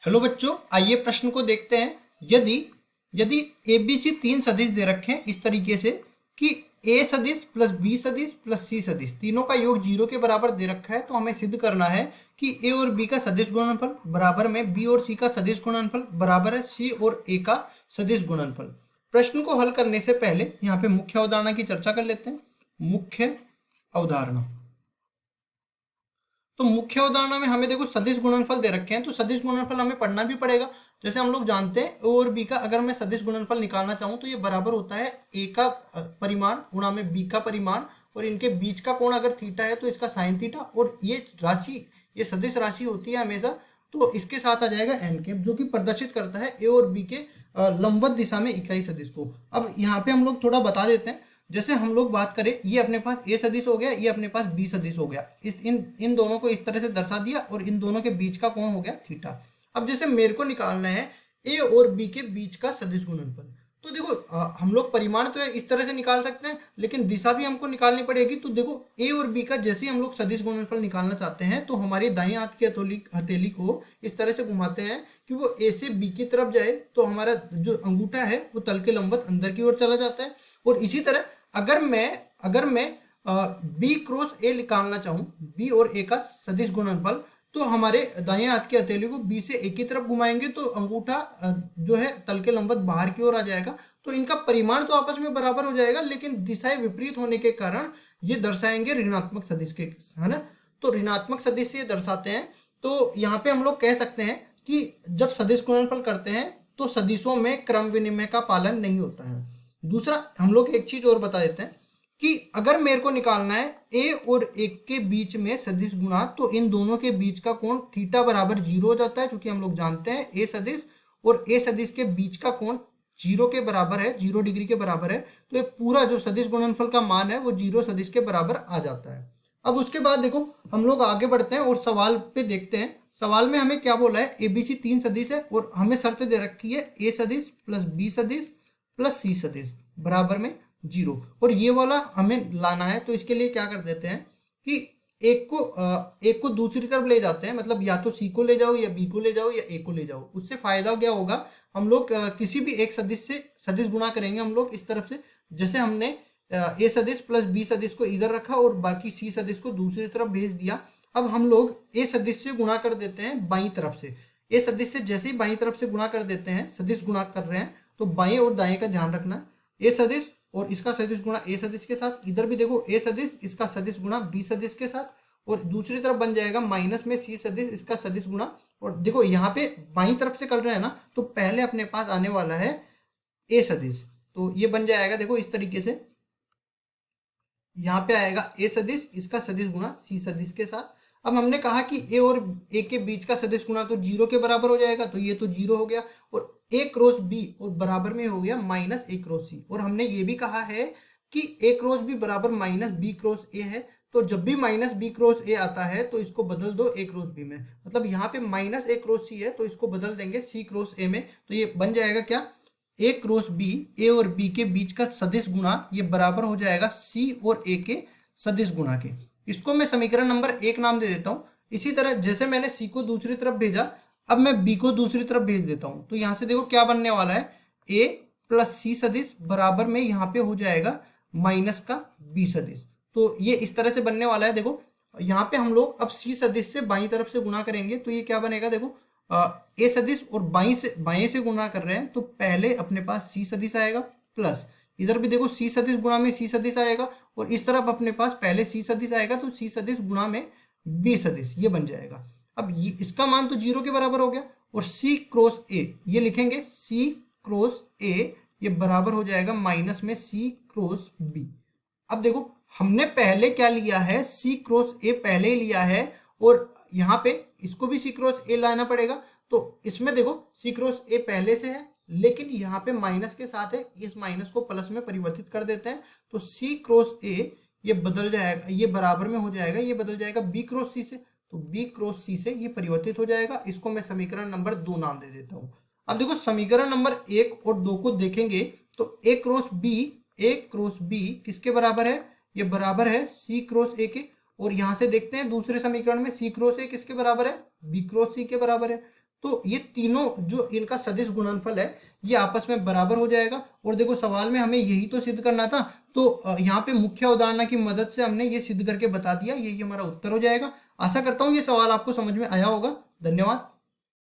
Hello बच्चों, आइए प्रश्न को देखते हैं। यदि यदि ए बी सी तीन सदिश दे रखे हैं इस तरीके से कि ए सदिश प्लस बी सदिश प्लस सी सदिश तीनों का योग जीरो के बराबर दे रखा है, तो हमें सिद्ध करना है कि ए और बी का सदिश गुणनफल बराबर में बी और सी का सदिश गुणनफल बराबर है सी और ए का सदिश गुणनफल। प्रश्न को हल करने से पहले यहाँ पे मुख्य अवधारणा की चर्चा कर लेते हैं। मुख्य अवधारणा, तो मुख्य अवधारणा में हमें देखो सदिश गुणनफल दे रखे हैं, तो सदिश गुणनफल हमें पढ़ना भी पड़ेगा। जैसे हम लोग जानते हैं ए और बी का अगर मैं सदिश गुणनफल निकालना चाहूँ तो ये बराबर होता है ए का परिमाण गुणा में बी का परिमाण, और इनके बीच का कोण अगर थीटा है तो इसका साइन थीटा, और ये राशि ये सदिश राशि होती है हमेशा, तो इसके साथ आ जाएगा एन कैप, जो कि प्रदर्शित करता है ए और बी के लंबवत दिशा में इकाई सदिश को। अब यहाँ पे हम लोग थोड़ा बता देते हैं। जैसे हम लोग बात करें, ये अपने पास ए सदिश हो गया, ये अपने पास बी सदिश हो गया, इन इन दोनों को इस तरह से दर्शा दिया और इन दोनों के बीच का कोण हो गया थीटा। अब जैसे मेरे को निकालना है ए और बी के बीच का सदिश गुणनफल, तो देखो हम लोग परिमाण तो इस तरह से निकाल सकते हैं, लेकिन दिशा भी हमको निकालनी पड़ेगी। तो देखो ए और बी का जैसे ही हम लोग सदिश गुणनफल निकालना चाहते हैं, तो हमारी दाएं हाथ की हथेली को इस तरह से घुमाते हैं कि वो ए से बी की तरफ जाए, तो हमारा जो अंगूठा है वो तल के लंबवत अंदर की ओर चला जाता है। और इसी तरह अगर मैं बी क्रॉस ए निकालना चाहूँ, बी और ए का सदिश गुणनफल, तो हमारे दाएं हाथ की हथेली को बी से ए की तरफ घुमाएंगे तो अंगूठा जो है तल के लंबवत बाहर की ओर आ जाएगा। तो इनका परिमाण तो आपस में बराबर हो जाएगा, लेकिन दिशाएं विपरीत होने के कारण ये दर्शाएंगे ऋणात्मक सदिश के, है ना। तो ऋणात्मक सदिश से ये दर्शाते हैं। तो यहाँ पे हम लोग कह सकते हैं कि जब सदिश गुणनफल करते हैं तो सदिशों में क्रम विनिमय का पालन नहीं होता है। दूसरा हम लोग एक चीज और बता देते हैं कि अगर मेरे को निकालना है ए और एक के बीच में सदिश गुणा, तो इन दोनों के बीच का कोण थीटा बराबर जीरो हो जाता है, क्योंकि हम लोग जानते हैं ए सदिश और ए सदिश के बीच का कोण जीरो के बराबर है, 0 डिग्री के बराबर है। तो ये पूरा जो सदिश गुणनफल का मान है वो जीरो सदिश के बराबर आ जाता है। अब उसके बाद देखो हम लोग आगे बढ़ते हैं और सवाल पे देखते हैं। सवाल में हमें क्या बोला है, एबीसी तीन सदिश है और हमें शर्त दे रखी है ए सदिश प्लस बी सदिश प्लस सी सदिश बराबर में जीरो, और ये वाला हमें लाना है। तो इसके लिए क्या कर देते हैं कि एक को दूसरी तरफ ले जाते हैं, मतलब या तो सी को ले जाओ या बी को ले जाओ या ए को ले जाओ। उससे फायदा क्या होगा, हम लोग किसी भी एक सदिश से सदिश गुणा करेंगे हम लोग इस तरफ से। जैसे हमने ए सदिश प्लस बी सदिश को इधर रखा और बाकी सी सदिश को दूसरी तरफ भेज दिया। अब हम लोग ए सदिश से गुणा कर देते हैं बाईं तरफ से। ए सदिश से जैसे ही बाईं तरफ से गुणा कर देते हैं, सदिश गुणा कर रहे हैं, तो बाएं और दाएं का ध्यान रखना। ए सदिश और इसका सदिश गुणा ए सदिश के साथ, इधर भी देखो ए सदिश इसका सदिश गुणा बी सदिश के साथ, और दूसरी तरफ बन जाएगा माइनस में सी सदिश इसका सदिश गुणा। और देखो यहाँ पे बाईं तरफ से कर रहे हैं ना, तो पहले अपने पास आने वाला है ए सदिश, तो ये बन जाएगा देखो इस तरीके से। यहाँ पे आएगा ए सदिश इसका सदिश गुणा सी सदिश के साथ। अब हमने कहा कि ए और ए के बीच का सदिश गुणा तो जीरो के बराबर हो जाएगा, तो ये तो जीरो हो गया, और ए क्रॉस बी और बराबर में हो गया माइनस ए क्रॉस सी। और हमने ये भी कहा है कि ए क्रॉस बी बराबर माइनस बी क्रॉस ए है, तो जब भी माइनस बी क्रॉस ए आता है तो इसको बदल दो ए क्रॉस बी में, मतलब यहाँ पे माइनस ए क्रॉस सी है तो इसको बदल देंगे सी क्रॉस ए में। तो ये बन जाएगा क्या, ए क्रॉस बी, ए और बी के बीच का सदिश गुणा ये बराबर हो जाएगा सी और ए के सदिश गुणा के। इसको मैं समीकरण नंबर 1 नाम दे देता हूँ। इसी तरह जैसे मैंने सी को दूसरी तरफ भेजा, अब मैं बी को दूसरी तरफ भेज देता हूँ, तो यहाँ से देखो क्या बनने वाला है, ए प्लस सी सदिश बराबर में यहाँ पे हो जाएगा माइनस का बी सदिश। तो ये इस तरह से बनने वाला है। देखो यहाँ पे हम लोग अब सी सदिश से बाईं तरफ से गुणा करेंगे, तो ये क्या बनेगा, देखो ए सदिश और बाएं से गुणा कर रहे हैं, तो पहले अपने पास सी सदिश आएगा, प्लस इधर भी देखो सी सदिश गुणा में सी सदिश आएगा, और इस तरफ अपने पास पहले सी सदिश आएगा, तो सी सदिश गुणा में बी सदिश ये बन जाएगा। अब ये इसका मान तो जीरो के बराबर हो गया, और सी क्रॉस ए ये लिखेंगे, सी क्रॉस ए ये बराबर हो जाएगा माइनस में सी क्रॉस बी। अब देखो हमने पहले क्या लिया है, सी क्रॉस ए पहले ही लिया है, और यहाँ पे इसको भी सी क्रॉस ए लाना पड़ेगा। तो इसमें देखो सी क्रॉस ए पहले से है, लेकिन यहाँ पे माइनस के साथ है, इस माइनस को प्लस में परिवर्तित कर देते हैं, तो सी क्रॉस ए ये बदल जाएगा, ये बराबर में हो जाएगा, ये बदल जाएगा बी क्रॉस सी से, तो बी क्रॉस सी से ये परिवर्तित हो जाएगा। इसको मैं समीकरण नंबर 2 नाम दे देता हूँ। अब देखो समीकरण नंबर 1 और 2 को देखेंगे तो ए क्रॉस बी किसके बराबर है, ये बराबर है सी क्रॉस ए के। और यहाँ से देखते हैं दूसरे समीकरण में सी क्रॉस ए किसके बराबर है, बी क्रॉस सी के बराबर है। तो ये तीनों जो इनका सदिश गुणनफल है ये आपस में बराबर हो जाएगा। और देखो सवाल में हमें यही तो सिद्ध करना था, तो यहाँ पे मुख्य अवधारणा की मदद से हमने ये सिद्ध करके बता दिया, यही हमारा उत्तर हो जाएगा। आशा करता हूँ ये सवाल आपको समझ में आया होगा। धन्यवाद।